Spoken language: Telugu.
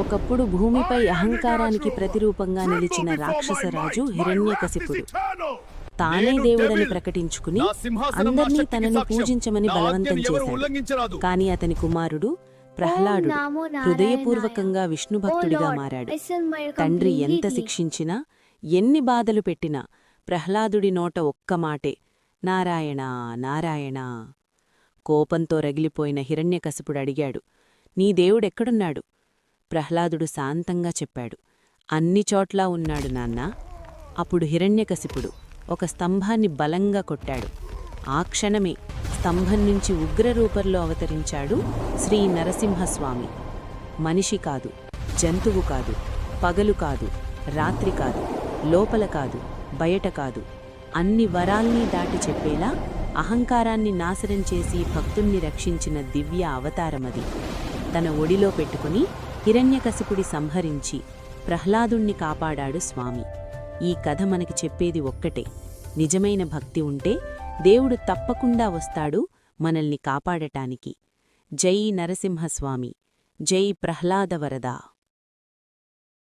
ఒకప్పుడు భూమిపై అహంకారానికి ప్రతిరూపంగా నిలిచిన రాక్షసరాజు హిరణ్యకశిపుడు తానే దేవుడని ప్రకటించుకుని అందర్నీ తనను పూజించమని బలవంతం చేశాడు. కాని అతని కుమారుడు ప్రహ్లాదుడు హృదయపూర్వకంగా విష్ణుభక్తుడిగా మారాడు. తండ్రి ఎంత శిక్షించినా ఎన్ని బాధలు పెట్టినా ప్రహ్లాదుడి నోట ఒక్క మాటే, నారాయణ నారాయణ. కోపంతో రగిలిపోయిన హిరణ్యకశిపుడు అడిగాడు, నీ దేవుడెక్కడున్నాడు? ప్రహ్లాదుడు శాంతంగా చెప్పాడు, అన్ని చోట్లా ఉన్నాడు నాన్నా. అప్పుడు హిరణ్యకశిపుడు ఒక స్తంభాన్ని బలంగా కొట్టాడు. ఆ క్షణమే స్తంభం నుంచి ఉగ్రరూపంలో అవతరించాడు శ్రీ నరసింహస్వామి. మనిషి కాదు, జంతువు కాదు, పగలు కాదు, రాత్రి కాదు, లోపల కాదు, బయట కాదు, అన్ని వరాల్నీ దాటి చెప్పేలా అహంకారాన్ని నాశనం చేసి భక్తుణ్ణి రక్షించిన దివ్య అవతారమది. తన ఒడిలో పెట్టుకుని హిరణ్యకశిపుడి సంహరించి ప్రహ్లాదుణ్ణి కాపాడాడు స్వామి. ఈ కథ మనకి చెప్పేది ఒక్కటే, నిజమైన భక్తి ఉంటే దేవుడు తప్పకుండా వస్తాడు మనల్ని కాపాడటానికి. జై నరసింహస్వామి, జై ప్రహ్లాదవరదా.